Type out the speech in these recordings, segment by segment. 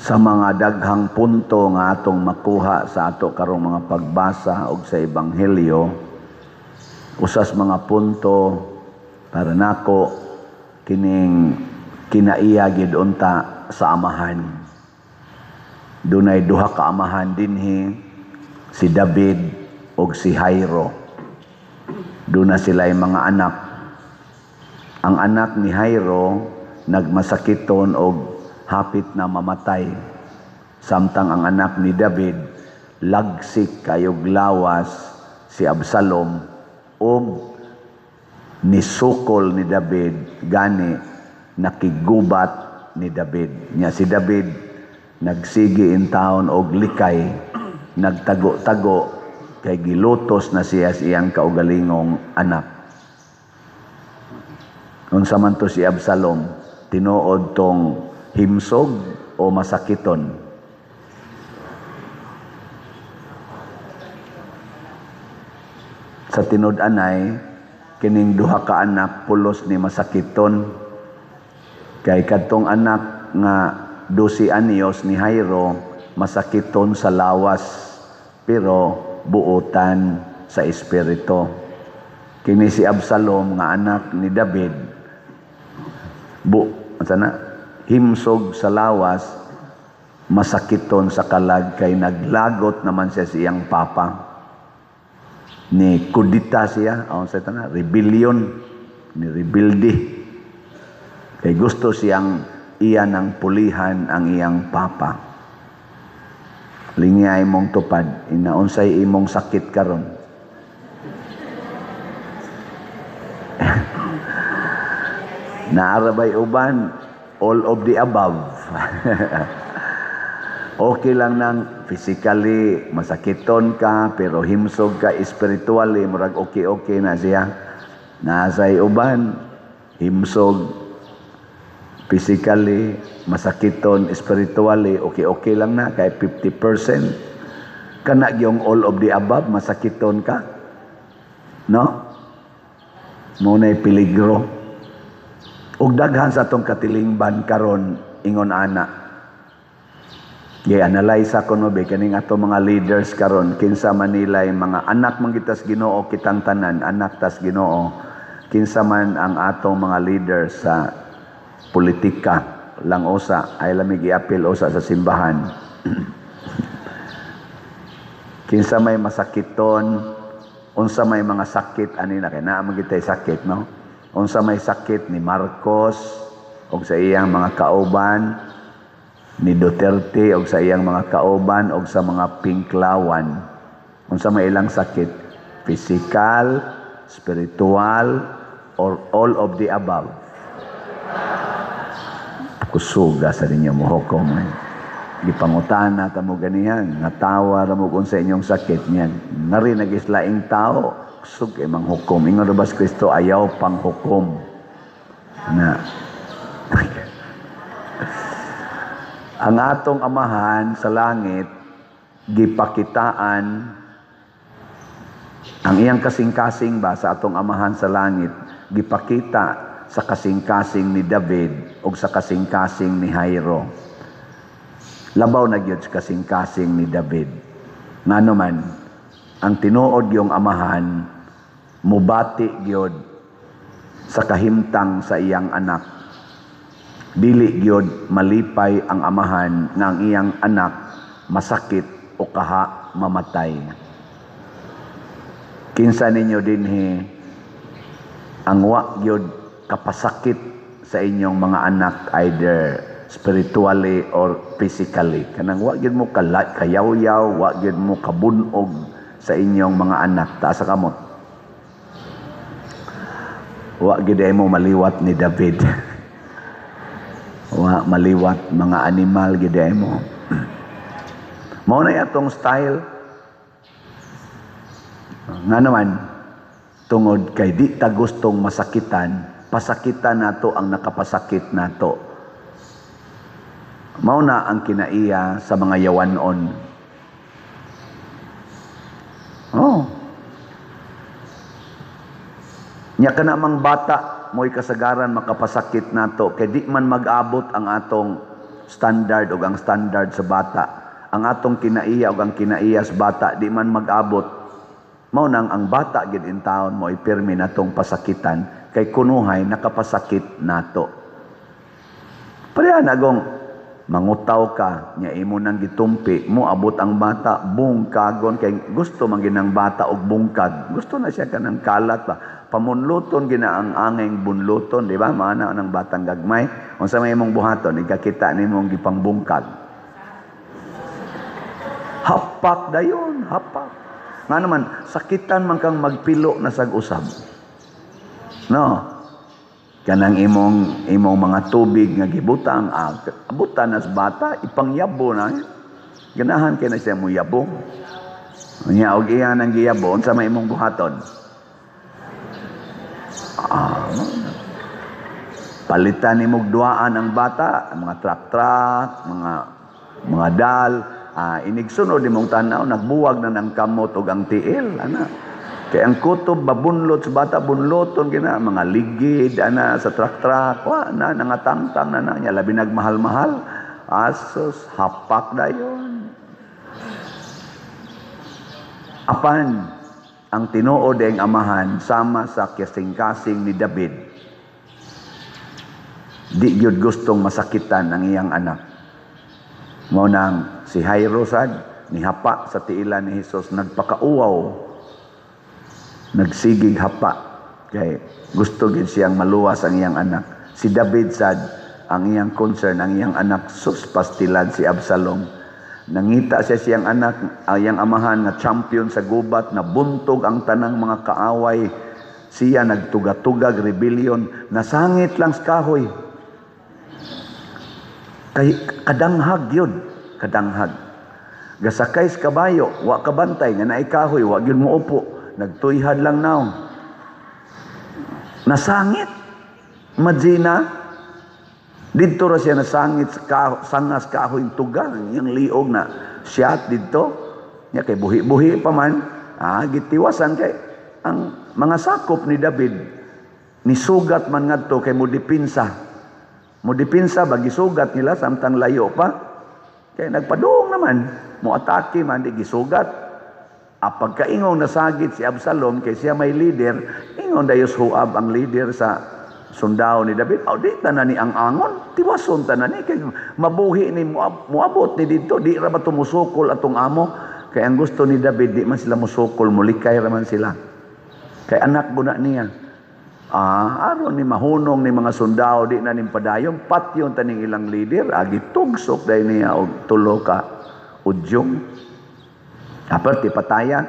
sa mga daghang punto nga atong makuha sa ato karong mga pagbasa og sa ebanghelyo, usas mga punto para nako kining kinaiya gid unta sa amahan. Dunay duha ka amahan dinhi, si David ug si Jairo. Duna sila'y mga anak. Ang anak ni Jairo nagmasakiton og hapit na mamatay. Samtang ang anak ni David lagsik kayog lawas si Absalom ug nisukol ni David gani nakigubat ni David. Nya si David nagsigi in taon og likay, nagtago-tago kay gilutos na siya siyang kaugalingong anak. Unsa man to si Absalom, tinuod tong himsog o masakiton. Sa tinud-anay, kining duha ka anak pulos ni masakiton. Kay kadtong anak nga 12 anyos ni Jairo masakiton sa lawas pero buotan sa espiritu. Kini si Absalom nga anak ni David himsog sa lawas, masakiton sa kalag kay naglagot naman siya siyang papa. Ni kudita siya, rebellion, ni rebelde. Kay gusto siyang iyan ang pulihan ang iyang papa. Lingay mong tupad, inaunsay imong sakit karon. Naarabay uban, all of the above. Okay lang nang physically masakiton ka, pero himsog ka spiritually, murag okay na siya. Nasay uban, himsog physically, masakiton spiritually, okay lang na, kay 50%. Kana yung all of the above, masakiton ka. No? Muna'y peligro. Ug daghan sa atong katilingban karon ingon ana. I-analyze ako no be kaning ato mga leaders karon kinsa man nilay mga anak man gitas Ginoo kitang tanan, anak tas Ginoo. Kinsa man ang atong mga leaders sa politika lang usa ay lamig i-apil usa sa simbahan. Kinsa may masakiton, unsa may mga sakit ani na kay naa man gitay sakit no? Unsa may sakit ni Marcos og sa iyang mga kauban, ni Duterte og sa iyang mga kauban og sa mga Pinklawan. Unsa may ilang sakit? Physical, spiritual, or all of the above? Kusuga sa ninyo mo hukom. Gipangutana ta mo ganihan, natawa ra mo kung sa inyong sakit niyan. Ngari nagislaing tao, kusog kay manghukom. Ingon ra ba si Kristo ayaw pang hukom. Na ang atong amahan sa langit gipakitaan ang iyang kasing-kasing ba sa atong amahan sa langit gipakita sa kasing-kasing ni David o sa kasing-kasing ni Jairo. Labaw na gyud sa kasing-kasing ni David. Ngano man ang tinuod yung amahan mubati gyud sa kahimtang sa iyang anak. Dili gyud malipay ang amahan nga ang iyang anak masakit o kaha mamatay. Kinsa ninyo dinhi ang wa gyud kapasakit sa inyong mga anak either spiritually or physically. Kanang wa gyud mo kayaw-yaw, wa gyud mo kabunog sa inyong mga anak. Taas sa kamot. Wa gyud mo maliwat ni David. Wa maliwat mga animal gyud mo. Mao na atong style. Nga naman, tungod kay di ta gustong masakitan, pasakitan nato ang nakapasakit nato. Mao na ang kinaiya sa mga yawanon. Nya kana mang bata mo'y kasagaran makapasakit nato kay di man mag-abot ang atong standard o ang standard sa bata. Ang atong kinaiya o ang kinaiya sa bata, di man mag-abot. Mao nang ang bata gid in taon mo ipirmi natong pasakitan kay kunuhay nakapasakit nato. Pareha nagong mangutaw ka nya imo nang gitumpi mo abot ang bata bungkagon kay gusto man ginang bata og bungkag. Gusto na siya kanang kalat ba. Pamunluton gina ang angeng bunluton, di ba? Maana ng batang gagmay. Unsa may imong buhaton ikakita nimo ang gipangbungkag. Hapak dayon, hapak. Nga naman, sakitan man kang magpilo na sag-usab. No? Kanang imong mga tubig nga gibutang, abutan na sa bata, ipangyabo na. Ganahan kay na siya mo yabong. Nya og iyan ang giyabo, unsa may imong buhaton? Palitan ni mugduaan ang bata, mga trak-trak, mga dal, inigsunod imong tanaw, nagbuwag na ng kamot o ang tiil, ana. Kaya ang kutob, babunlot sa bata, bunloton, gina, mga ligid, ana, sa trak-trak, na, nangatangtang na niya, labi nagmahal-mahal, asos, hapak na yun. Apan, ang tinuod ang amahan, sama sa kasing-kasing ni David, di yun gustong masakitan ang iyang anak. Mo nang si Jairo sad nihapa sa tiilan ni Hesus, nagpakauwaw, nagsigig hapa kay gusto gid siyang maluwas ang iyang anak. Si David sad ang iyang concern ang iyang anak sus pastilan si Absalom. Nangita siya siyang anak, iyang amahan nga champion sa gubat, na buntog ang tanang mga kaaway. Siya nagtugatugag rebellion, nasangit lang sa kahoy. Kay kadanghag yun, kadanghag. Gasakay sa kabayo, wa kabantay, nga naikahoy, wa yun mo upo. Nagtuyhad lang naong. Nasangit. Imagina, dito ra siya nasangit sa sangas kahoy tugang, yung liog na siyat dito. Nya kay buhi-buhi pa man, gitiwasan kay ang mga sakop ni David, ni sugat man ngadto kay mo dipinsa. Mo dipinsa bagi sugat nila samtang layo pa. Kaya nagpadung naman, mo atake man di gisugat. Pagkaingong nasagit si Absalom kay siya may leader, ingon dayos Huab ang leader sa sundao ni David. Di tanan ni ang angon, tiwason tanan ni kay mabuhi ni muabot ni dito, di ra ba tumusukol atong amo. Kay ang gusto ni David di man sila musukol, mulikay ra man sila. Kay anak guna niya. Aron ni mahunong ni mga sundao di na nimpadayon patyon taning ilang leader tugsok dai niya og tulo ka udyong aperti patayan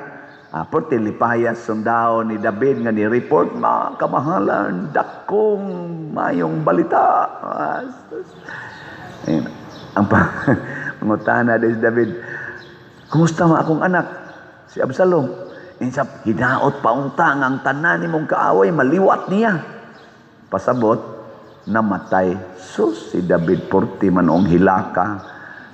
aperti lipayas sundao ni David nga ni report kamahalan dakong mayong balita. Ang pangutana si David, kumusta ma akong anak si Absalom? Insap, hinaot pauntang ang tanan ni mong kaaway, maliwat niya. Pasabot, namatay. Sus, si David Porti manong hilaka.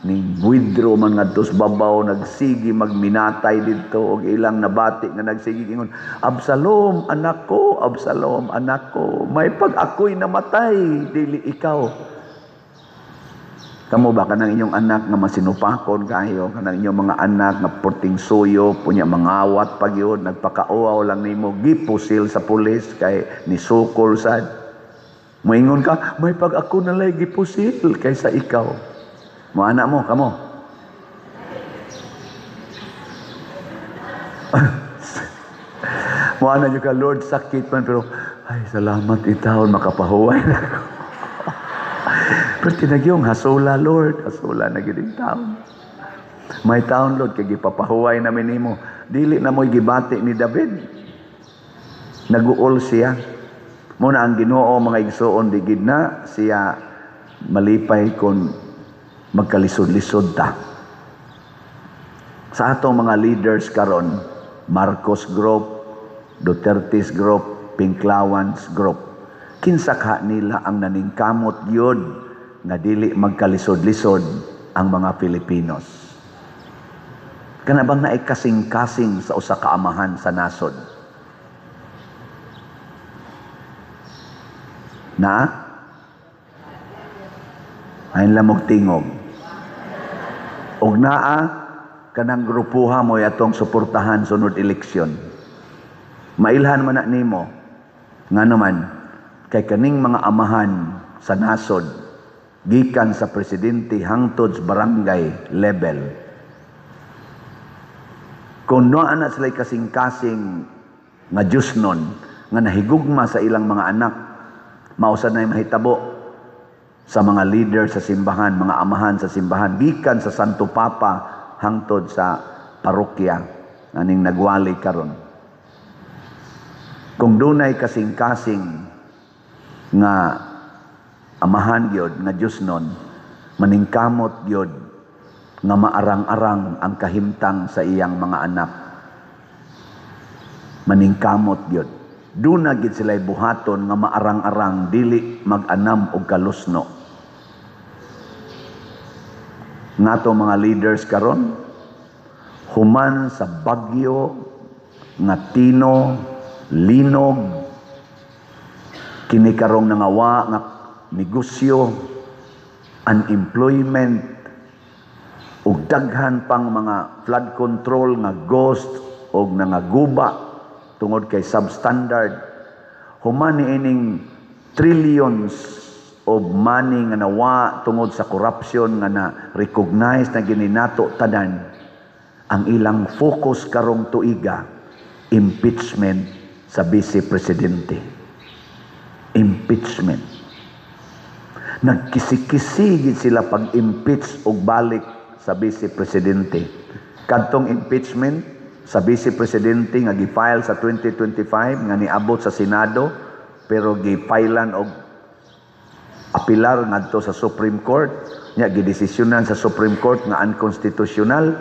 Ni Buidro man nga dos babaw, nagsigi magminatay dito. O ilang nabati nga nagsigi. Ingon, Absalom, anak ko, Absalom, anak ko. May pag ako'y namatay, dili ikaw. Kamu ba kanang inyong anak nga masinupakon kayo, kanang inyong mga anak nga porting suyo, punya mangawat pag yun, nagpakauaw lang nimo, gipusil sa pulis kay nisukol sad. Moingon ka, may pag ako nalay gipusil kaysa ikaw. Mo anak mo, kamo. Mo anak nyo ka, Lord, sakit man, pero ay salamat itahon makapahuway na ako. Pero tinagyong hasula, Lord. Hasula na giling taon. May taon, Lord, kay gipapahuway namin nimo. Dili na mo'y gibati ni David. Naguol siya. Muna ang Ginoo mga igsoon digid na siya malipay kung magkalisod-lisod ta. Sa atong mga leaders karon, Marcos Group, Duterte's Group, Pinklawans Group, kinsakha nila ang naningkamot yun nga dili magkalisod-lisod ang mga Pilipinos. Kana bang naikasing-kasing sa usa ka amahan sa nasod? Na? Ayon lamog tingog. Og naa kanang grupuha mo atong suportahan sunod eleksyon. Mailhan man na nimo nga naman kay kaning mga amahan sa nasod gikan sa presidente hangtod sa barangay level. Kung noa na sila'y kasing-kasing nga Diyosnon nga nahigugma sa ilang mga anak, mausad na mahitabo sa mga leader sa simbahan, mga amahan sa simbahan, gikan sa Santo Papa hangtod sa parokya aning nagwali karon. Kung dunay kasing-kasing nga amahan gyud nga Diyosnon, maningkamot gyud nga maarang-arang ang kahimtang sa iyang mga anak. Maningkamot gyud. Duna gid sila'y buhaton nga maarang-arang dili mag-anam og kalusno. Nato mga leaders karon human sa bagyo nga tino, linog, kini karong nangawa nga negosyo, unemployment, ug daghan pang mga flood control nga ghost og nangaguba tungod kay substandard. Human ining trillions of money nga nawa tungod sa corruption nga na-recognize na gininato tanan. Ang ilang focus karong tuiga, impeachment sa Vice Presidente. Impeachment. Nagkisi-kisi sila pag-impeach og balik sa Vice Presidente. Kadtong impeachment sa Vice Presidente nga gi-file sa 2025 nga niabot sa Senado pero gi-filean og apilar ngadto sa Supreme Court, nya gidesisyonan sa Supreme Court nga unconstitutional.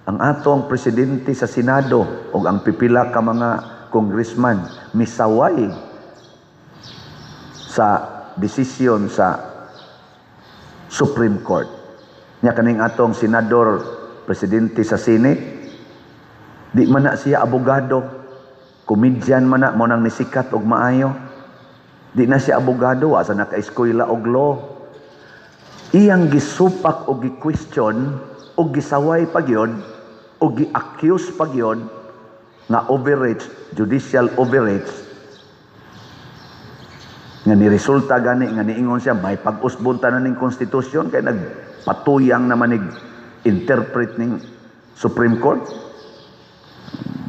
Ang atong presidente sa Senado ug ang pipila ka mga congressman misaway sa desisyon sa Supreme Court. Nya kaning atong senador, presidente sa Senate, di man na siya abogado, komedyan man na mo nang nisikat og maayo. Di na siya abogado, asa naka-eskwela og law. Iyang gisupak o gi-question o gisaway pagyod o gi-accuse pagyod nga overreach, judicial overreach. Nga niresulta gani nga niingon siya may pag-usbunta na ning konstitusyon kay nagpatuyang naman nig interpret ning Supreme Court.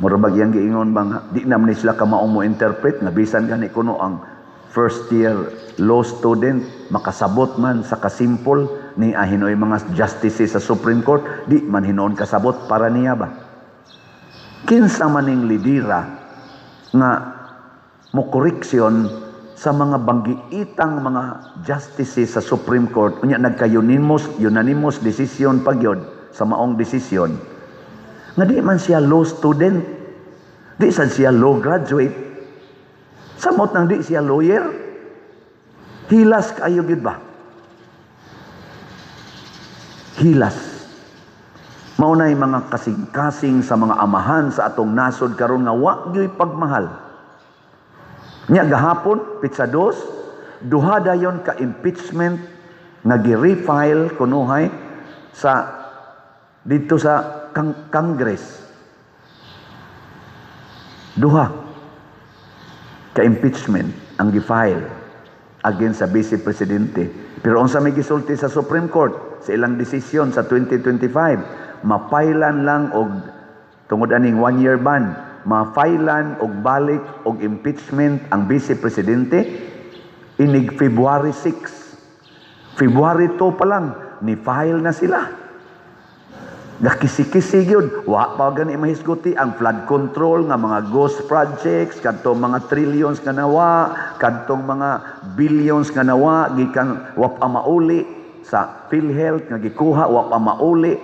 Murabag yang giingon ba nga di naman sila ka mao mo interpret nga bisan gani kuno ang first year law student makasabot man sa kasimple ni ahinoy mga justices sa Supreme Court, di man hinoon kasabot para niya ba? Kinsa man ning lidera nga mo koreksyon sa mga banggiitang mga justices sa Supreme Court unya nagka-unanimous decision pagyod sa maong desisyon nga di man siya law student, di sad siya law graduate, samot nang di siya lawyer. Hilas kayo gid ba? Hilas. Maunay mga kasing-kasing sa mga amahan sa atong nasod karon nga wa gyoy pagmahal. Nya gahapon pizza dos, duha dayon ka impeachment nga gi-refile kunuhay sa dito sa Congress. Duha ka impeachment ang gi-file against sa Vice Presidente. Pero unsa may gisulti sa Supreme Court sa ilang desisyon sa 2025, mapailan lang og tungod aning 1-year ban, mapailan og balik og impeachment ang Vice Presidente inig February 6. February 2 pa lang ni file na sila. Nakisi-kisi yun. Wa pa gani mahisguti ang flood control nga mga ghost projects, kadtong mga trillions nga nawa, kadtong mga billions nga nawa, gikan wa pa mauli sa PhilHealth nga gikuha, wa pa mauli.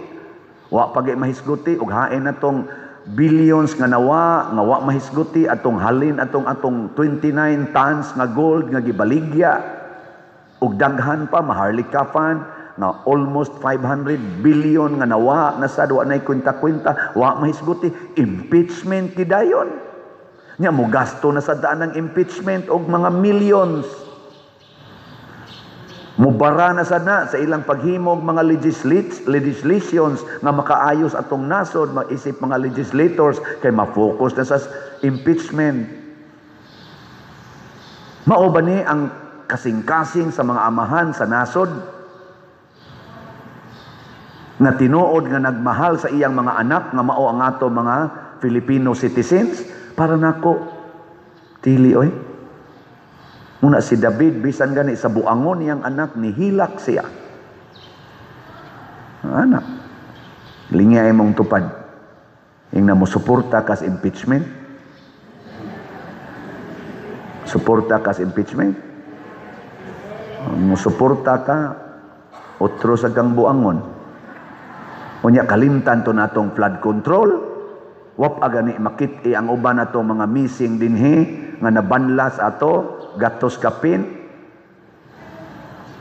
Wa pa gay mahisguti ug hain natong billions nga nawa, nga wa mahisguti atong halin atong 29 tons nga gold nga gibaligya. Ug daghan pa maharlikapan na almost 500 billion nga nawa na sa duwa nay kwenta-kwenta, wa mahisguti, impeachment kidayon. Nya mo gasto na sa daan ng impeachment og mga millions. Mubara na sad na sa ilang paghimog mga legislations nga makaayos atong nasod, maisip mga legislators kay ma-focus na sa impeachment. Mao ba ni ang kasing-kasing sa mga amahan sa nasod nga tinuod nga nagmahal sa iyang mga anak nga mao ang ato mga Filipino citizens? Para nako dili oy. Muna si David, bisan gani sa buangon niyang anak, nihilak siya. Anak, lingay mong tupad. Yung na mo suporta kas impeachment? Suporta kas impeachment? Mo suporta ka, otro sa kang buangon. Unya kalimtan to natong flood control. Wap agani makit ang uban nato mga missing dinhi nga nabanlas ato. Gatos kapin,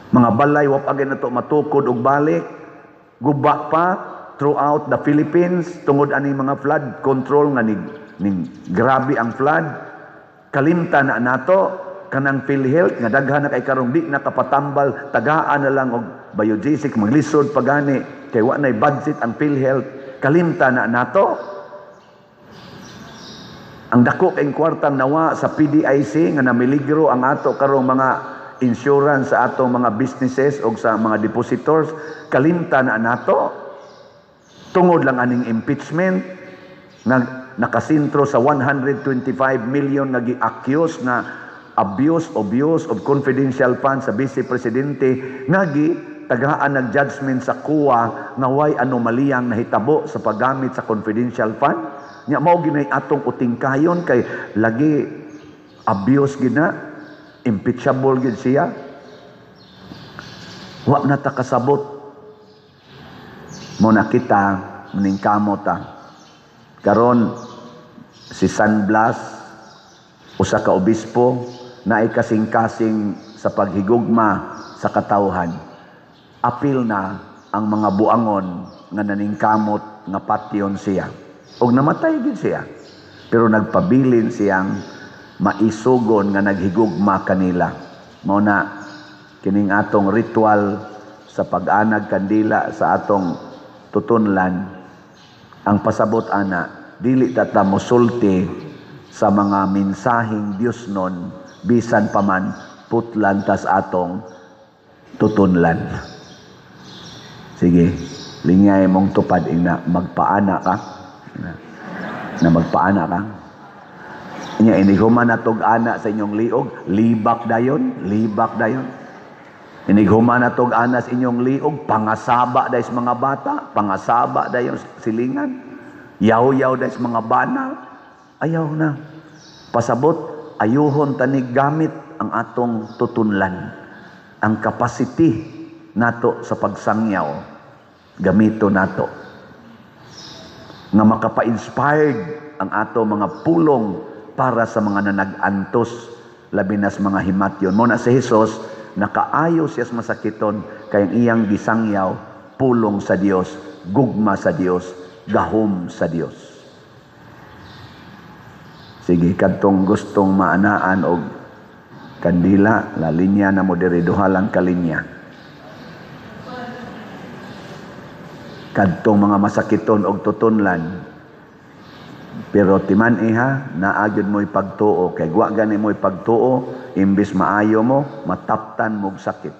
mga balay wap agad na to matukod og balik, guba pa throughout the Philippines tungod ani mga flood control nga ning grabe ang flood. Kalimtan na nato kanang PhilHealth nga daghan na kay karong di nakapatambal, tagaan na lang og biogesic maglisod pagani kay wa nay budget ang PhilHealth. Kalimtan na nato ang dako kay kwartang nawa sa PDIC nga namiligro ang ato karong mga insurance sa ato mga businesses o sa mga depositors. Kalimtan na nato tungod lang aning impeachment nga nakasintro sa 125 million nga gi-accuse na abuse of confidential funds sa Vice Presidente nga tagaan ng judgment sa COA nga way anomaliyang nahitabo sa paggamit sa confidential fund. Nya mao ginay atong utingkayon kay lagi abuse gina, impeachable gid siya. Wa na ta kasabot. Mo na kita maningkamot ta. Karon si San Blas usa ka obispo na kasing-kasing sa paghigugma sa katawhan. Apil na ang mga buangon nga naningkamot nga patyon siya. Og namatay gid siya. Pero nagpabilin siyang maisugon nga naghigugma kanila. Mao na kining atong ritual sa pag-anag kandila sa atong tutunlan. Ang pasabot ana, dili ta mosulti sa mga mensaheng Dios nun, bisan pa man putlan tas atong tutunlan. Sige, lingay mong tupad ina magpaana ka. Na magpaana ka. Inya inighuman natog ana sa inyong liog, libak dayon, libak dayon. Inighuman natog ana sa inyong liog, pangasaba dayon sa mga bata, pangasaba dayon silingan. Yaw-yaw dayon sa mga bana. Ayaw na. Pasabot, ayuhon tanig gamit ang atong tutunlan. Ang capacity nato sa pagsangyaw, gamito nato nga makapa-inspired ang ato mga pulong para sa mga nanag-antos labi na sa mga himatyon. Muna si Jesus nakaayos siya sa masakiton kay iyang gisangyaw pulong sa Dios, gugma sa Dios, gahom sa Dios. Sige, kadtong gustong maanaan og kandila, la linya na mo diri duha lang kalinya. Kadtong mga masakiton og tutunlan, pero timan iha naagid mo'y pagtuo kay wa gani mo'y pagtuo imbis maayo mo mataptan mog sakit.